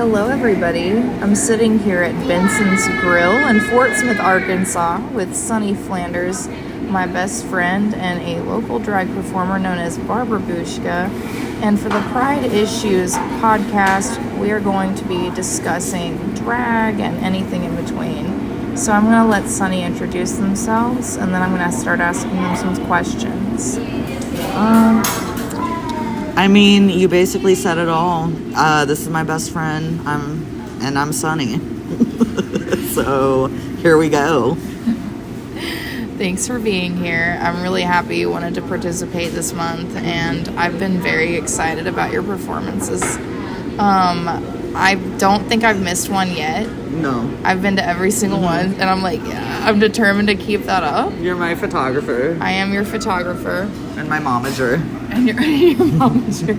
Hello, everybody. I'm sitting here at Benson's Grill in Fort Smith, Arkansas with Sonny Flanders, my best friend and a local drag performer known as Booshka. And for the Pride Issues podcast, we are going to be discussing drag and anything in between. So I'm going to let Sonny introduce themselves, and then I'm going to start asking them some questions. I mean, you basically said it all. This is my best friend. I'm Sonny. So here we go. Thanks for being here. I'm really happy you wanted to participate this month, and I've been very excited about your performances. I don't think I've missed one yet. No. I've been to every single one, and I'm like, yeah, I'm determined to keep that up. You're my photographer. I am your photographer. And my momager. And your momager.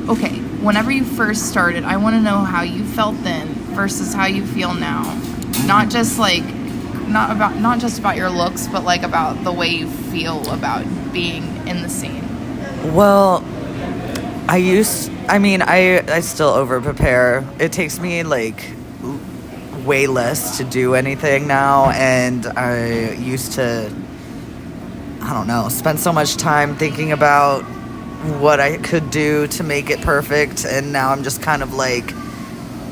Okay, whenever you first started, I want to know how you felt then versus how you feel now. Not just about your looks, but like about the way you feel about being in the scene. Well, I still over prepare. It takes me like way less to do anything now, and I used to, I don't know, spend so much time thinking about what I could do to make it perfect, and now I'm just kind of like,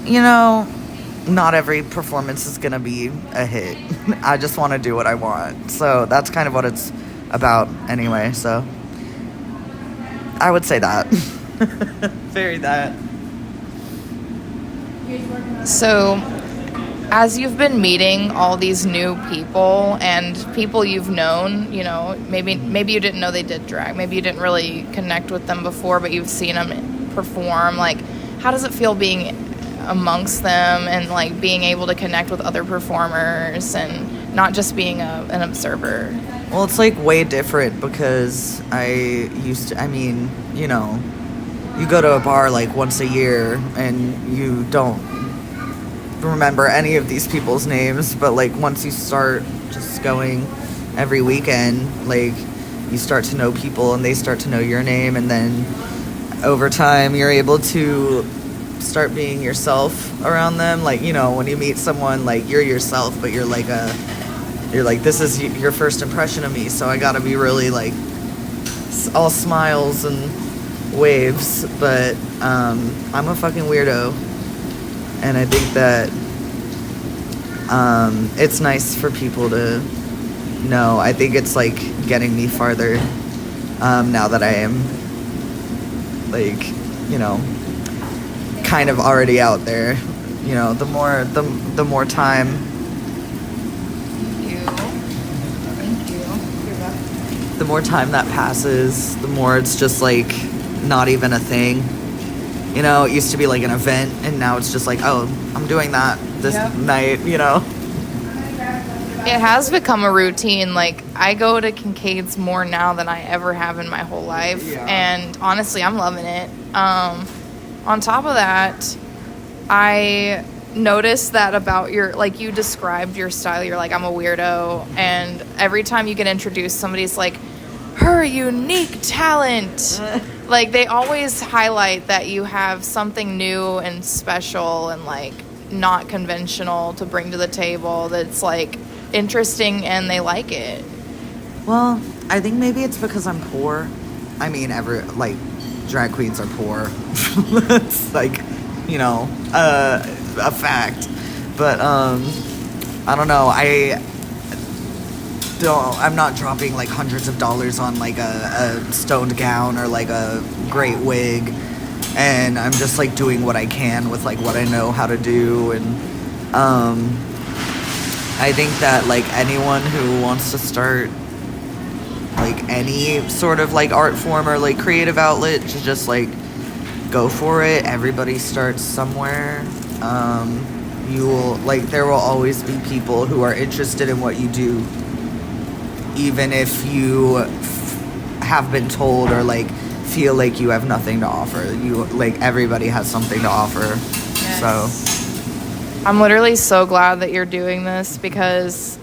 not every performance is gonna be a hit. I just want to do what I want. So that's kind of what it's about anyway, so I would say that. Very that. So, as you've been meeting all these new people and people you've known, maybe you didn't know they did drag. Maybe you didn't really connect with them before, but you've seen them perform. Like, how does it feel being amongst them and like being able to connect with other performers and not just being an observer? Well, it's like way different because you go to a bar like once a year and you don't remember any of these people's names, but like once you start just going every weekend, like you start to know people and they start to know your name, and then over time you're able to start being yourself around them. Like, when you meet someone, like you're yourself, but you're like this is your first impression of me, so I gotta be really like all smiles and waves, but I'm a fucking weirdo, and I think that it's nice for people to know. I think it's like getting me farther now that I am like, kind of already out there. The more time. Thank you. The more time that passes, the more it's just like not even a thing. It used to be like an event, and now it's just like, oh, I'm doing that this night, It has become a routine. Like, I go to Kincaid's more now than I ever have in my whole life. Yeah. And honestly, I'm loving it. On top of that, I noticed that about you described your style. You're like, I'm a weirdo. And every time you get introduced, somebody's like, her unique talent. Like, they always highlight that you have something new and special and like not conventional to bring to the table that's like interesting, and they like it. Well, I think maybe it's because I'm poor. I mean, drag queens are poor. It's like, a fact. But I don't know. I'm not dropping like hundreds of dollars on like a stoned gown or like a great wig, and I'm just like doing what I can with like what I know how to do. And I think that like anyone who wants to start like any sort of like art form or like creative outlet, just like go for it. Everybody starts somewhere. There will always be people who are interested in what you do, even if you have been told or like feel like you have nothing to offer. Everybody has something to offer. Yes. So I'm literally so glad that you're doing this, because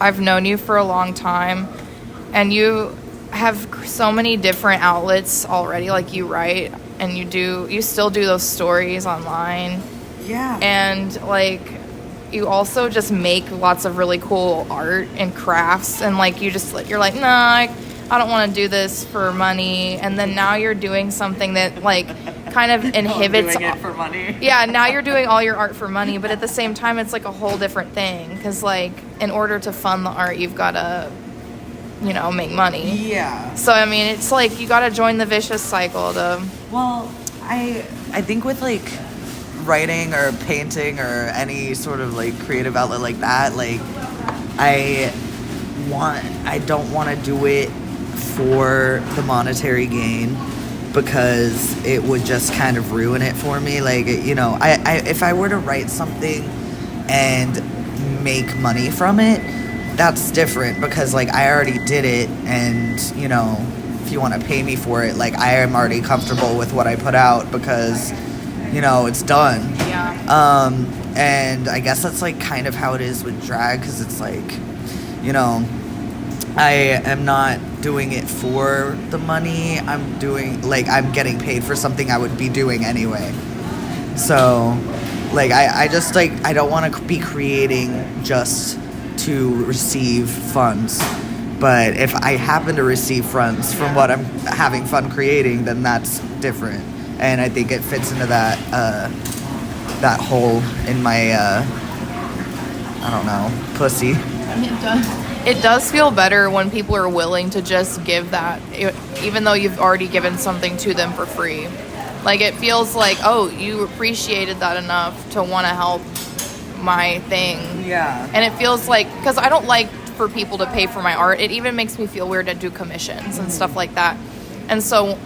I've known you for a long time, and you have so many different outlets already. Like, you write and you still do those stories online. Yeah. And, like, you also just make lots of really cool art and crafts. And, like, you're like, nah, I don't want to do this for money. And then now you're doing something that, like, kind of inhibits... doing it for money. Yeah, now you're doing all your art for money. But at the same time, it's, like, a whole different thing. Because, like, in order to fund the art, you've got to... make money. Yeah. So, I mean, it's like you got to join the vicious cycle to... Well, I think with, like, writing or painting or any sort of, like, creative outlet like that, like, I don't want to do it for the monetary gain because it would just kind of ruin it for me. Like, if I were to write something and make money from it, that's different because, like, I already did it and, if you want to pay me for it, like, I am already comfortable with what I put out because, it's done. Yeah. And I guess that's, like, kind of how it is with drag because it's, like, I am not doing it for the money. I'm getting paid for something I would be doing anyway. So, like, I just, like, I don't want to be creating just to receive funds, but if I happen to receive funds from what I'm having fun creating, then that's different, and I think it fits into that that hole in my I don't know, pussy. It does feel better when people are willing to just give that, even though you've already given something to them for free. Like, it feels like, oh, you appreciated that enough to want to help my thing. Yeah. And it feels like, because I don't like for people to pay for my art. It even makes me feel weird to do commissions and stuff like that. And so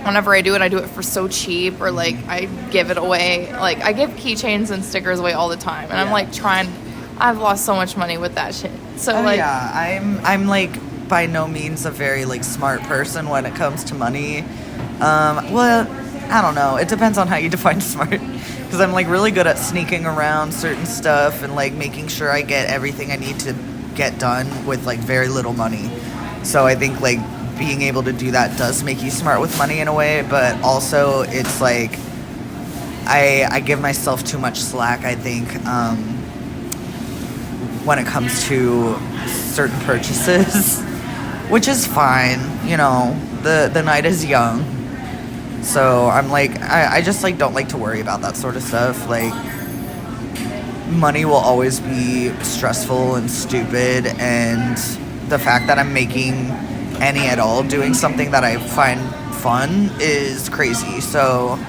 whenever I do it for so cheap, or like I give it away. Like, I give keychains and stickers away all the time, and I'm like I've lost so much money with that shit. So I'm like by no means a very, like, smart person when it comes to money. Well, I don't know. It depends on how you define smart. Because I'm, like, really good at sneaking around certain stuff and, like, making sure I get everything I need to get done with, like, very little money. So I think, like, being able to do that does make you smart with money in a way. But also, it's, like, I give myself too much slack, I think, when it comes to certain purchases. Which is fine. The night is young. So I'm like, I just, like, don't like to worry about that sort of stuff. Like, money will always be stressful and stupid, and the fact that I'm making any at all doing something that I find fun is crazy. So,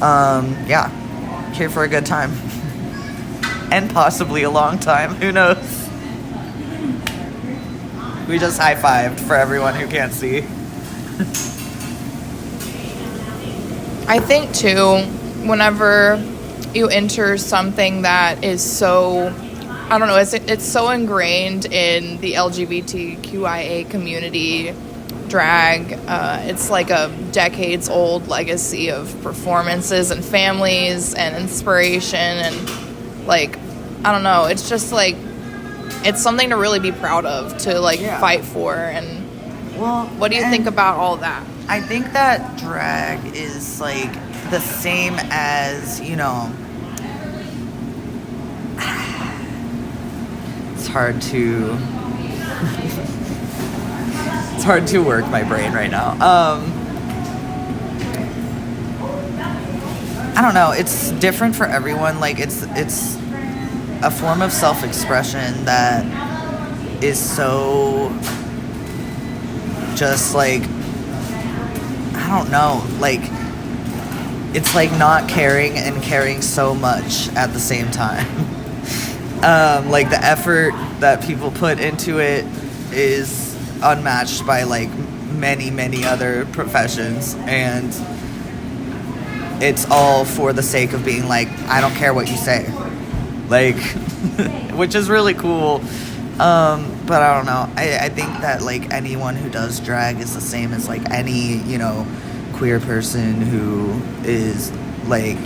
yeah, here for a good time. And possibly a long time, who knows? We just high-fived for everyone who can't see. I think, too, whenever you enter something that is so, I don't know, it's so ingrained in the LGBTQIA community, drag, it's like a decades-old legacy of performances and families and inspiration, and, like, I don't know, it's just, like, it's something to really be proud of, to, like, fight for. And what do you think about all that? I think that drag is, like, the same as, it's hard to work my brain right now. I don't know, it's different for everyone. Like, it's a form of self-expression that is so just, like, I don't know, like, it's like not caring and caring so much at the same time. Like, the effort that people put into it is unmatched by, like, many other professions, and it's all for the sake of being like, I don't care what you say, like, which is really cool. But I don't know. I think that, like, anyone who does drag is the same as, like, any, queer person who is, like,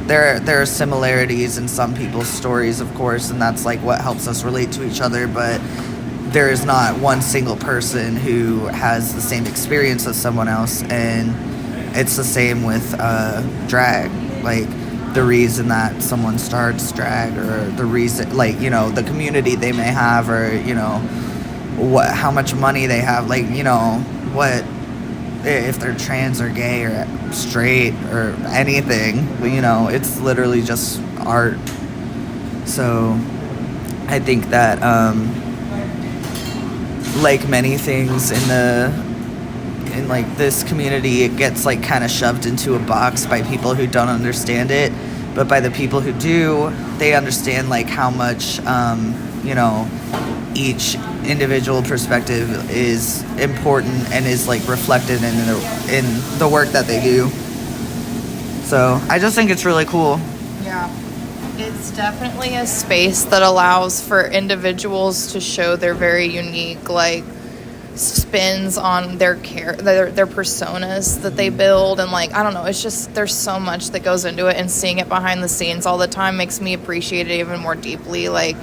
there are similarities in some people's stories, of course, and that's, like, what helps us relate to each other. But there is not one single person who has the same experience as someone else, and it's the same with drag. Like, the reason that someone starts drag, or the reason, like, you know, the community they may have, or, you know, how much money they have, like, you know, what, if they're trans or gay or straight or anything, you know, it's literally just art. So I think that like many things in like this community, it gets like kind of shoved into a box by people who don't understand it, but by the people who do, they understand like how much you know, each individual perspective is important and is like reflected in the work that they do. So I just think it's really cool. Yeah. It's definitely a space that allows for individuals to show their very unique, like, spins on their personas that they build, and like, I don't know, it's just, there's so much that goes into it, and seeing it behind the scenes all the time makes me appreciate it even more deeply. Like,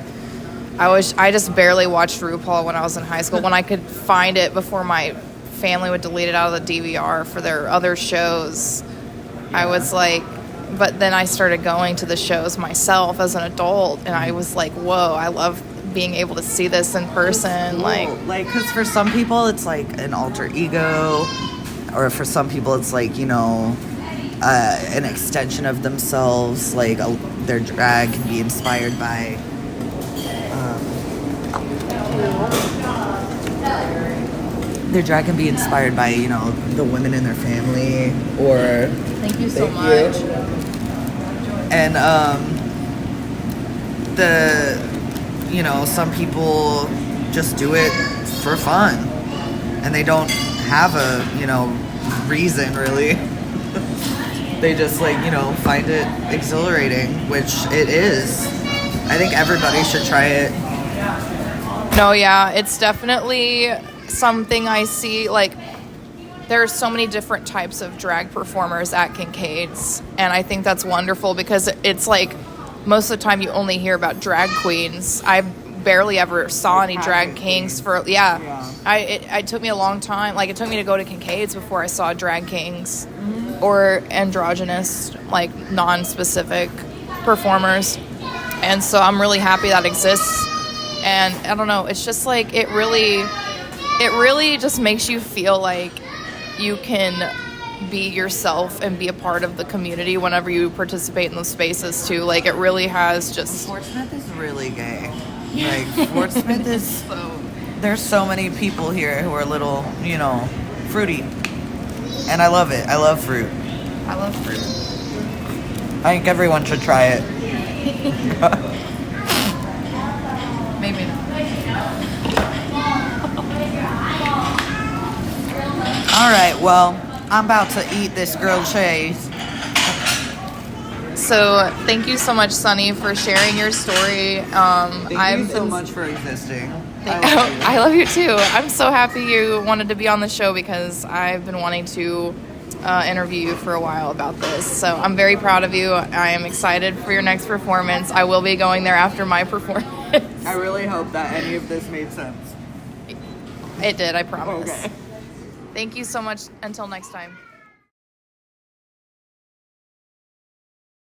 I just barely watched RuPaul when I was in high school, when I could find it before my family would delete it out of the DVR for their other shows. I was like, but then I started going to the shows myself as an adult, and I was like, whoa, I love being able to see this in person. Cool. Like, because for some people it's like an alter ego, or for some people it's like, you know, an extension of themselves. Like, their drag can be inspired by you know, the women in their family, or thank you so much. And you know, some people just do it for fun, and they don't have a, you know, reason really. They just, like, you know, find it exhilarating, which it is. I think everybody should try it. No, yeah, it's definitely something I see. Like, there are so many different types of drag performers at Kincaid's, and I think that's wonderful, because it's like, most of the time you only hear about drag queens. I barely ever saw any drag kings for, it took me a long time. Like, it took me to go to Kincaid's before I saw drag kings or androgynous, like, non-specific performers. And so I'm really happy that exists. And I don't know, it's just like, it really just makes you feel like you can be yourself and be a part of the community whenever you participate in those spaces too. Like, it really has just... Fort Smith is really gay. Like, Fort Smith is... There's so many people here who are a little, you know, fruity. And I love it. I love fruit. I love fruit. I think everyone should try it. Maybe not. All right, well, I'm about to eat this grilled cheese. So thank you so much, Sonny, for sharing your story. Thank you so much for existing. I love you too. I'm so happy you wanted to be on the show, because I've been wanting to interview you for a while about this. So I'm very proud of you. I am excited for your next performance. I will be going there after my performance. I really hope that any of this made sense. It did, I promise. Okay. Thank you so much. Until next time.